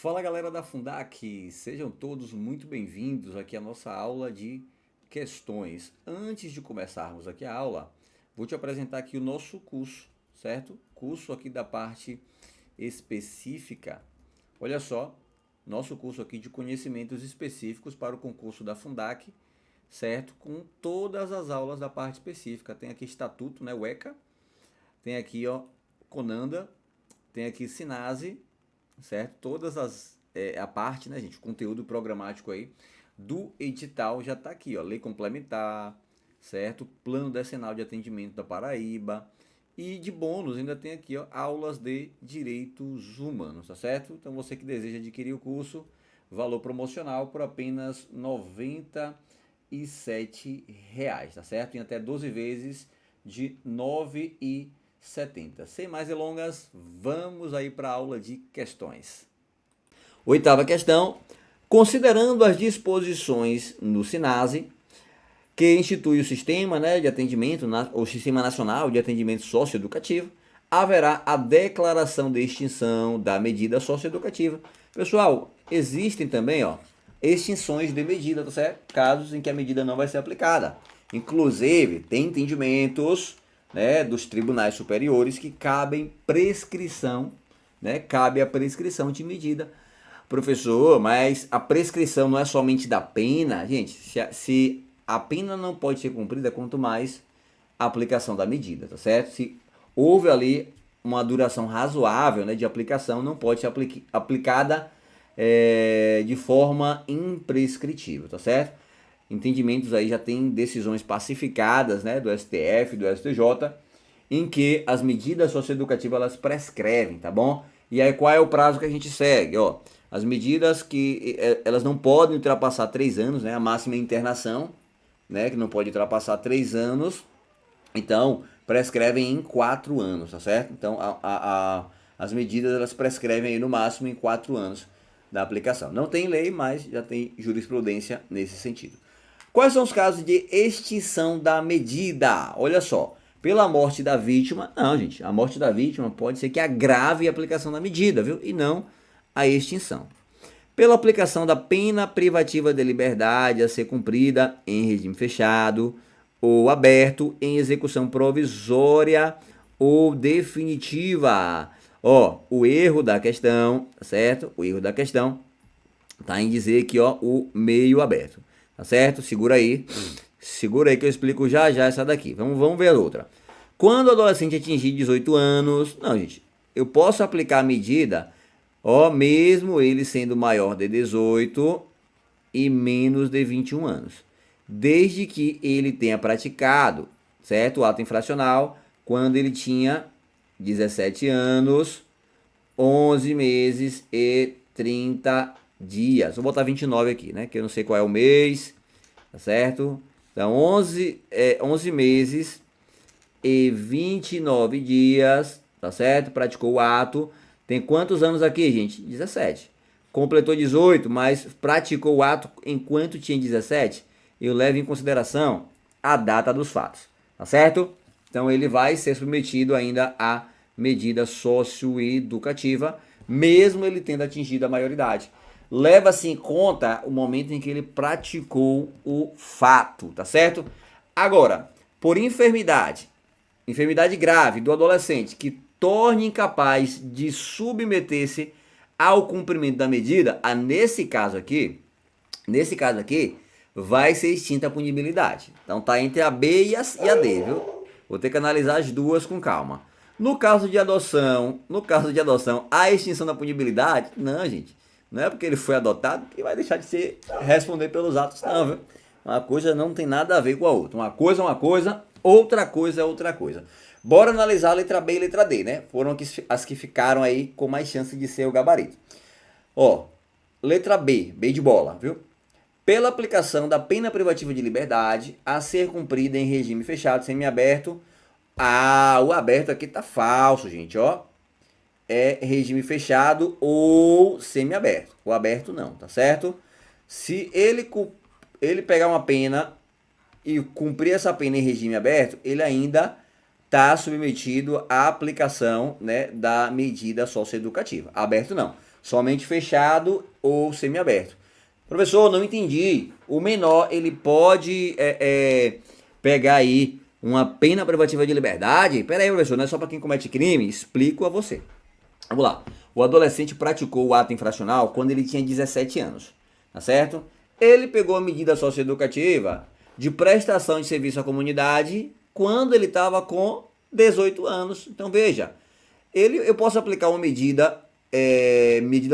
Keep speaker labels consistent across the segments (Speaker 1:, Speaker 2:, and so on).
Speaker 1: Fala galera da Fundac, sejam todos muito bem-vindos aqui à nossa aula de questões. Antes de começarmos aqui a aula, vou te apresentar aqui o nosso curso, certo? Curso aqui da parte específica. Olha só, nosso curso aqui de conhecimentos específicos para o concurso da Fundac, certo? Com todas as aulas da parte específica. Tem aqui Estatuto, né, o ECA, tem aqui, ó, Conanda, tem aqui Sinase, certo? Todas a parte, né, gente, o conteúdo programático aí do edital já está aqui, ó, lei complementar, certo? Plano decenal de atendimento da Paraíba e de bônus ainda tem aqui, ó, aulas de direitos humanos, tá certo? Então você que deseja adquirir o curso, valor promocional por apenas R$ 97, tá certo? Em até 12 vezes de R$ 9,70. Sem mais delongas, vamos aí para a aula de questões. Oitava questão. Considerando as disposições no SINASE, que institui o sistema, né, de atendimento, o Sistema Nacional de Atendimento Socioeducativo, haverá a declaração de extinção da medida socioeducativa. Pessoal, existem também, ó, extinções de medida, tá certo? Casos em que a medida não vai ser aplicada. Inclusive, tem entendimentos, né, dos tribunais superiores que cabem prescrição, né, cabe a prescrição de medida. Professor, mas a prescrição não é somente da pena? Gente, se a pena não pode ser cumprida, quanto mais a aplicação da medida, tá certo? Se houve ali uma duração razoável, né, de aplicação, não pode ser aplicada de forma imprescritível, tá certo? Entendimentos aí já tem decisões pacificadas, né, do STF, do STJ, em que as medidas socioeducativas elas prescrevem, tá bom? E aí qual é o prazo que a gente segue? Ó, as medidas que elas não podem ultrapassar 3 anos, né, a máxima internação, né, que não pode ultrapassar 3 anos, então prescrevem em 4 anos, tá certo? Então as medidas elas prescrevem aí no máximo em 4 anos da aplicação. Não tem lei, mas já tem jurisprudência nesse sentido. Quais são os casos de extinção da medida? Olha só, pela morte da vítima, não, gente, a morte da vítima pode ser que agrave a aplicação da medida, viu? E não a extinção. Pela aplicação da pena privativa de liberdade a ser cumprida em regime fechado ou aberto, em execução provisória ou definitiva. Ó, o erro da questão, certo? O erro da questão tá em dizer que, ó, o meio aberto. Tá certo? Segura aí. Segura aí que eu explico já já essa daqui. Vamos ver a outra. Quando o adolescente atingir 18 anos... Não, gente. Eu posso aplicar a medida, ó, mesmo ele sendo maior de 18 e menos de 21 anos. Desde que ele tenha praticado, certo? O ato infracional quando ele tinha 17 anos, 11 meses e 30 dias. Vou botar 29 aqui, né? Que eu não sei qual é o mês, tá certo? Então, 11 meses e 29 dias, tá certo? Praticou o ato. Tem quantos anos aqui, gente? 17. Completou 18, mas praticou o ato enquanto tinha 17. Eu levo em consideração a data dos fatos, tá certo? Então, ele vai ser submetido ainda à medida socioeducativa, mesmo ele tendo atingido a maioridade. Leva-se em conta o momento em que ele praticou o fato, tá certo? Agora, por enfermidade grave do adolescente que torne incapaz de submeter-se ao cumprimento da medida, nesse caso aqui, vai ser extinta a punibilidade. Então tá entre a B e a D, viu? Vou ter que analisar as duas com calma. No caso de adoção, a extinção da punibilidade, não, gente. Não é porque ele foi adotado que vai deixar de responder pelos atos, não, viu? Uma coisa não tem nada a ver com a outra. Uma coisa é uma coisa, outra coisa é outra coisa. Bora analisar a letra B e a letra D, né? Foram as que ficaram aí com mais chance de ser o gabarito. Ó, letra B, B de bola, viu? Pela aplicação da pena privativa de liberdade a ser cumprida em regime fechado, semiaberto. O aberto aqui tá falso, gente, ó. É regime fechado ou semiaberto. O aberto não, tá certo? Se ele pegar uma pena e cumprir essa pena em regime aberto, ele ainda está submetido à aplicação, né, da medida socioeducativa. Aberto não. somente fechado ou semiaberto. Professor, não entendi. O menor, ele pode pegar aí uma pena privativa de liberdade? Pera aí, professor, não é só para quem comete crime? Explico a você. Vamos lá. O adolescente praticou o ato infracional quando ele tinha 17 anos, tá certo? Ele pegou a medida socioeducativa de prestação de serviço à comunidade quando ele estava com 18 anos. Então veja, eu posso aplicar uma medida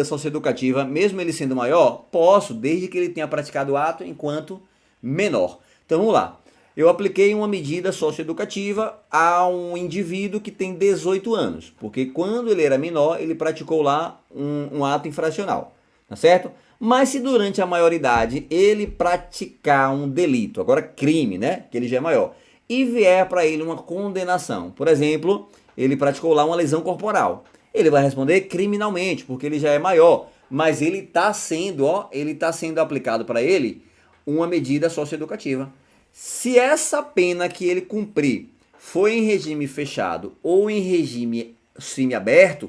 Speaker 1: socioeducativa, mesmo ele sendo maior? Posso, desde que ele tenha praticado o ato enquanto menor. Então vamos lá. Eu apliquei uma medida socioeducativa a um indivíduo que tem 18 anos, porque quando ele era menor, ele praticou lá um ato infracional, tá certo? Mas se durante a maioridade ele praticar um delito, agora crime, né, que ele já é maior, e vier para ele uma condenação, por exemplo, ele praticou lá uma lesão corporal, ele vai responder criminalmente, porque ele já é maior, mas ele está sendo aplicado para ele uma medida socioeducativa. Se essa pena que ele cumprir foi em regime fechado ou em regime semiaberto,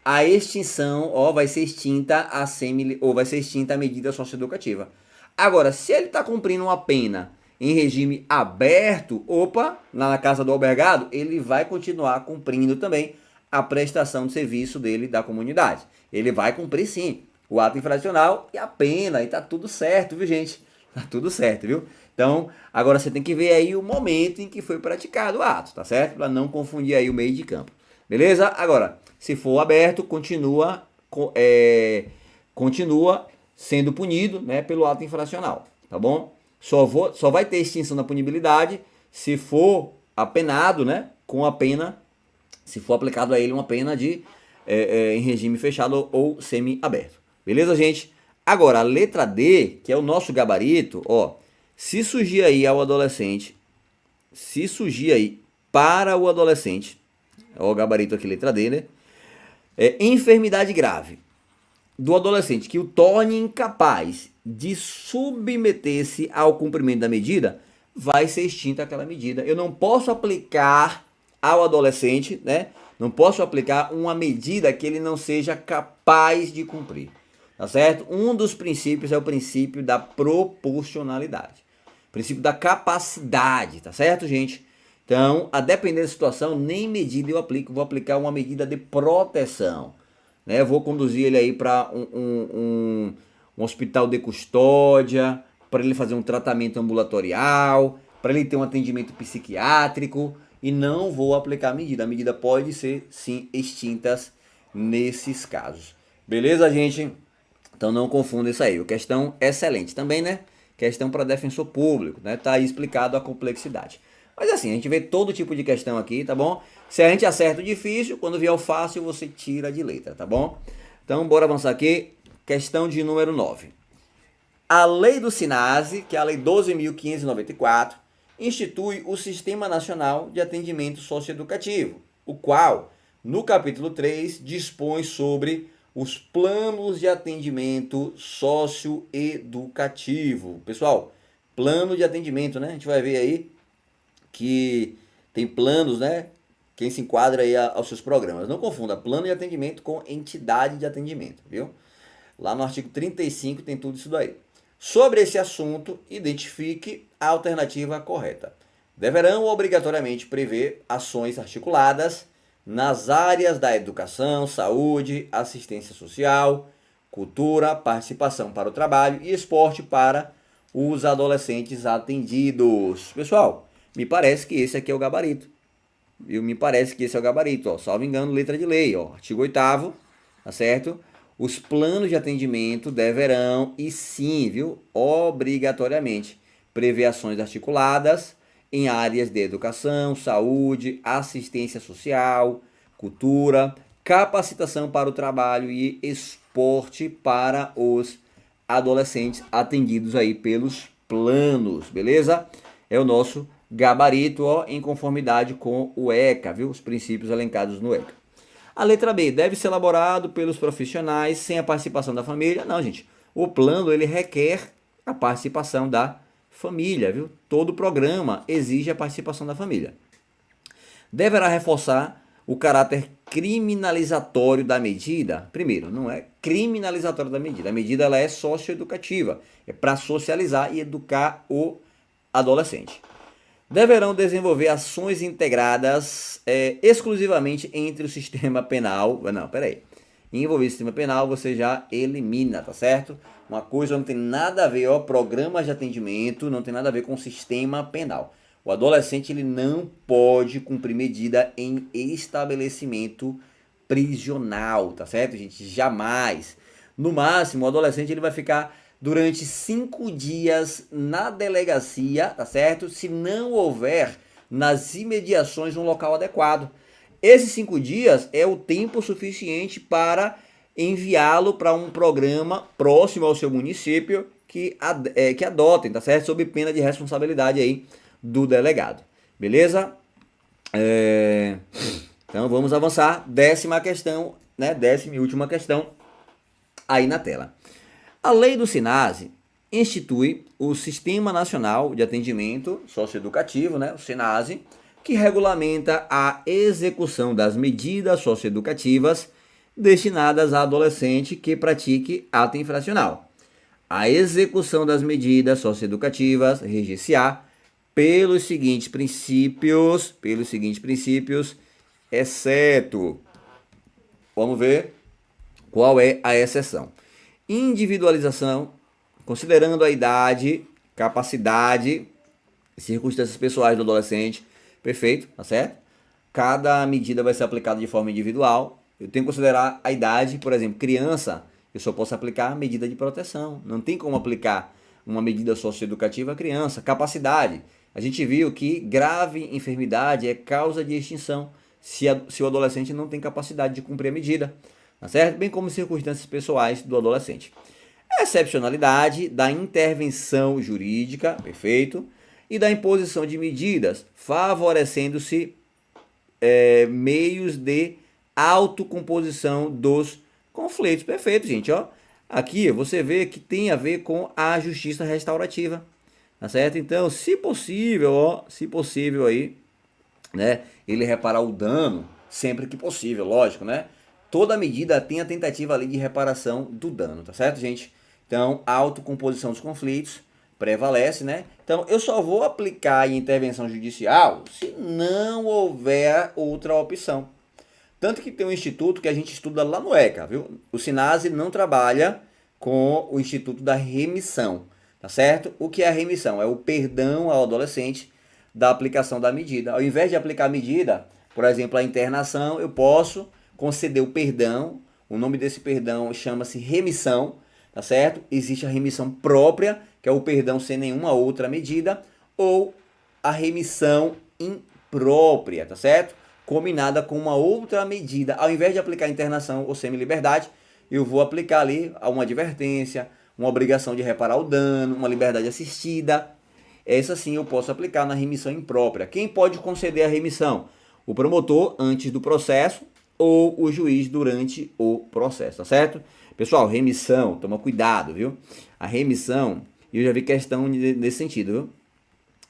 Speaker 1: a extinção, vai ser extinta vai ser extinta a medida socioeducativa. Agora, se ele está cumprindo uma pena em regime aberto, na casa do albergado, ele vai continuar cumprindo também a prestação de serviço dele da comunidade. Ele vai cumprir sim o ato infracional e a pena, e tá tudo certo, viu, gente? Tá tudo certo, viu? Então, agora você tem que ver aí o momento em que foi praticado o ato, tá certo? Para não confundir aí o meio de campo. Beleza? Agora, se for aberto, continua sendo punido, né, pelo ato infracional, tá bom? Só vai ter extinção da punibilidade se for apenado, né, com a pena, se for aplicado a ele uma pena em regime fechado ou semi-aberto. Beleza, gente? Agora, a letra D, que é o nosso gabarito, se surgir aí para o adolescente, o gabarito aqui, letra D, né? Enfermidade grave do adolescente que o torne incapaz de submeter-se ao cumprimento da medida, vai ser extinta aquela medida. Eu não posso aplicar ao adolescente, né? Não posso aplicar uma medida que ele não seja capaz de cumprir. Tá certo? Um dos princípios é o princípio da proporcionalidade. Princípio da capacidade, tá certo, gente? Então, a depender da situação, nem medida eu aplico, vou aplicar uma medida de proteção. Né? Eu vou conduzir ele aí para um hospital de custódia, para ele fazer um tratamento ambulatorial, para ele ter um atendimento psiquiátrico, e não vou aplicar a medida. A medida pode ser, sim, extinta nesses casos. Beleza, gente? Então não confunda isso aí. Questão excelente também, né? Questão para defensor público, né? Tá aí explicado a complexidade. Mas assim, a gente vê todo tipo de questão aqui, tá bom? Se a gente acerta o difícil, quando vier o fácil, você tira de letra, tá bom? Então, bora avançar aqui. Questão de número 9. A lei do SINASE, que é a lei 12.594, institui o Sistema Nacional de Atendimento Socioeducativo, o qual, no capítulo 3, dispõe sobre os planos de atendimento socioeducativo. Pessoal, plano de atendimento, né? A gente vai ver aí que tem planos, né? Quem se enquadra aí aos seus programas. Não confunda plano de atendimento com entidade de atendimento, viu? Lá no artigo 35 tem tudo isso daí. Sobre esse assunto, identifique a alternativa correta. Deverão obrigatoriamente prever ações articuladas nas áreas da educação, saúde, assistência social, cultura, participação para o trabalho e esporte para os adolescentes atendidos. Pessoal, me parece que esse aqui é o gabarito. Salvo engano, letra de lei, artigo 8º, tá certo? Os planos de atendimento deverão, e sim, viu, obrigatoriamente, prever ações articuladas em áreas de educação, saúde, assistência social, cultura, capacitação para o trabalho e esporte para os adolescentes atendidos aí pelos planos, beleza? É o nosso gabarito, em conformidade com o ECA, viu? Os princípios elencados no ECA. A letra B, deve ser elaborado pelos profissionais sem a participação da família. Não, gente, o plano ele requer a participação da família, viu? Todo programa exige a participação da família. Deverá reforçar o caráter criminalizatório da medida. Primeiro, não é criminalizatório da medida. A medida ela é socioeducativa, é para socializar e educar o adolescente. Deverão desenvolver ações integradas exclusivamente entre o sistema penal. Não, peraí. Envolver o sistema penal você já elimina, tá certo? Uma coisa não tem nada a ver, ó, programas de atendimento não tem nada a ver com o sistema penal. O adolescente ele não pode cumprir medida em estabelecimento prisional, tá certo, gente? Jamais. No máximo, o adolescente ele vai ficar durante 5 dias na delegacia, tá certo? Se não houver nas imediações um local adequado. Esses 5 dias é o tempo suficiente para enviá-lo para um programa próximo ao seu município que adotem, tá certo? Sob pena de responsabilidade aí do delegado. Beleza? Então vamos avançar. 10ª questão, né? 10ª e última questão aí na tela. A lei do SINASE institui o Sistema Nacional de Atendimento Socioeducativo, né? O SINASE, que regulamenta a execução das medidas socioeducativas destinadas a adolescente que pratique ato infracional. A execução das medidas socioeducativas reger-se-á pelos seguintes princípios, exceto, vamos ver qual é a exceção. Individualização, considerando a idade, capacidade, circunstâncias pessoais do adolescente. Perfeito, tá certo? Cada medida vai ser aplicada de forma individual. Eu tenho que considerar a idade, por exemplo, criança, eu só posso aplicar medida de proteção. Não tem como aplicar uma medida socioeducativa à criança. Capacidade. A gente viu que grave enfermidade é causa de extinção se o adolescente não tem capacidade de cumprir a medida, tá certo? Bem como circunstâncias pessoais do adolescente. Excepcionalidade da intervenção jurídica, perfeito, e da imposição de medidas, favorecendo-se meios de autocomposição dos conflitos. Perfeito, gente, ó. Aqui você vê que tem a ver com a justiça restaurativa, tá certo? Então, se possível aí, né, ele reparar o dano sempre que possível, lógico, né? Toda medida tem a tentativa ali de reparação do dano, tá certo, gente? Então, a autocomposição dos conflitos prevalece, né? Então, eu só vou aplicar a intervenção judicial se não houver outra opção. Tanto que tem um instituto que a gente estuda lá no ECA, viu? O SINASE não trabalha com o instituto da remissão, tá certo? O que é a remissão? É o perdão ao adolescente da aplicação da medida. Ao invés de aplicar a medida, por exemplo, a internação, eu posso conceder o perdão. O nome desse perdão chama-se remissão, tá certo? Existe a remissão própria, que é o perdão sem nenhuma outra medida, ou a remissão imprópria, tá certo? Combinada com uma outra medida. Ao invés de aplicar internação ou semi-liberdade, eu vou aplicar ali uma advertência, uma obrigação de reparar o dano, uma liberdade assistida. Essa sim eu posso aplicar na remissão imprópria. Quem pode conceder a remissão? O promotor antes do processo ou o juiz durante o processo, tá certo? Pessoal, remissão, toma cuidado, viu? A remissão, eu já vi questão nesse sentido, viu?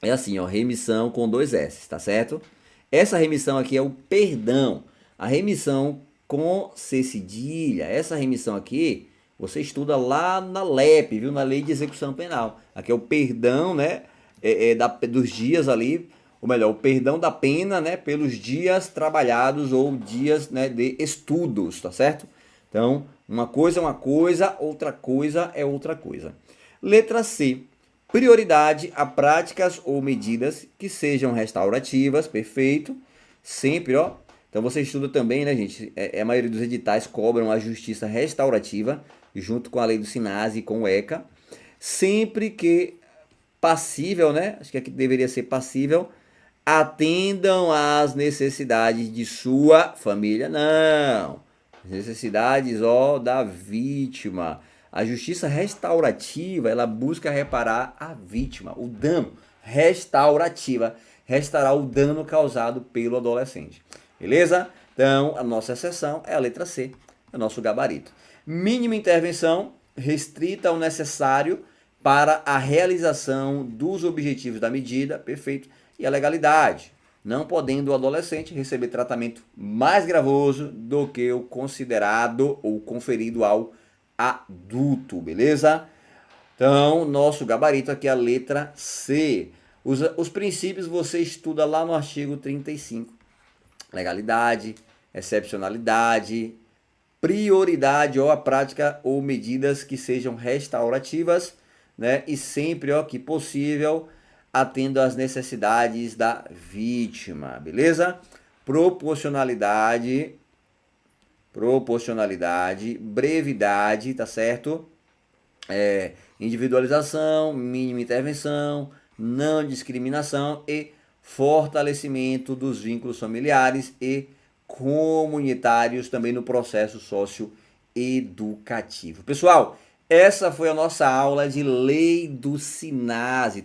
Speaker 1: É assim, ó, remissão com 2 S, tá certo? Essa remissão aqui é o perdão. A remissão com C cedilha, essa remissão aqui, você estuda lá na LEP, viu? Na Lei de Execução Penal. Aqui é o perdão, né? Dos dias ali, ou melhor, o perdão da pena, né? Pelos dias trabalhados ou dias, né, de estudos, tá certo? Então, uma coisa é uma coisa, outra coisa é outra coisa. Letra C. Prioridade a práticas ou medidas que sejam restaurativas, perfeito. Sempre, ó. Então você estuda também, né, gente? A maioria dos editais cobram a justiça restaurativa, junto com a lei do SINASE e com o ECA. Sempre que passível, né? Acho que aqui deveria ser passível. Atendam às necessidades de sua família. Não. As necessidades, ó, da vítima. A justiça restaurativa, ela busca reparar a vítima, o dano. Restaurativa, restaurar o dano causado pelo adolescente. Beleza? Então, a nossa exceção é a letra C, é o nosso gabarito. Mínima intervenção, restrita ao necessário para a realização dos objetivos da medida, perfeito, e a legalidade. não podendo o adolescente receber tratamento mais gravoso do que o considerado ou conferido ao adulto, beleza? Então, nosso gabarito aqui é a letra C. Os princípios você estuda lá no artigo 35. Legalidade, excepcionalidade, prioridade ou a prática ou medidas que sejam restaurativas, né? E sempre, ó, que possível, atendo às necessidades da vítima, beleza? Proporcionalidade, brevidade, tá certo? Individualização, mínima intervenção, não discriminação e fortalecimento dos vínculos familiares e comunitários também no processo socioeducativo. Pessoal, essa foi a nossa aula de Lei do SINASE, tá?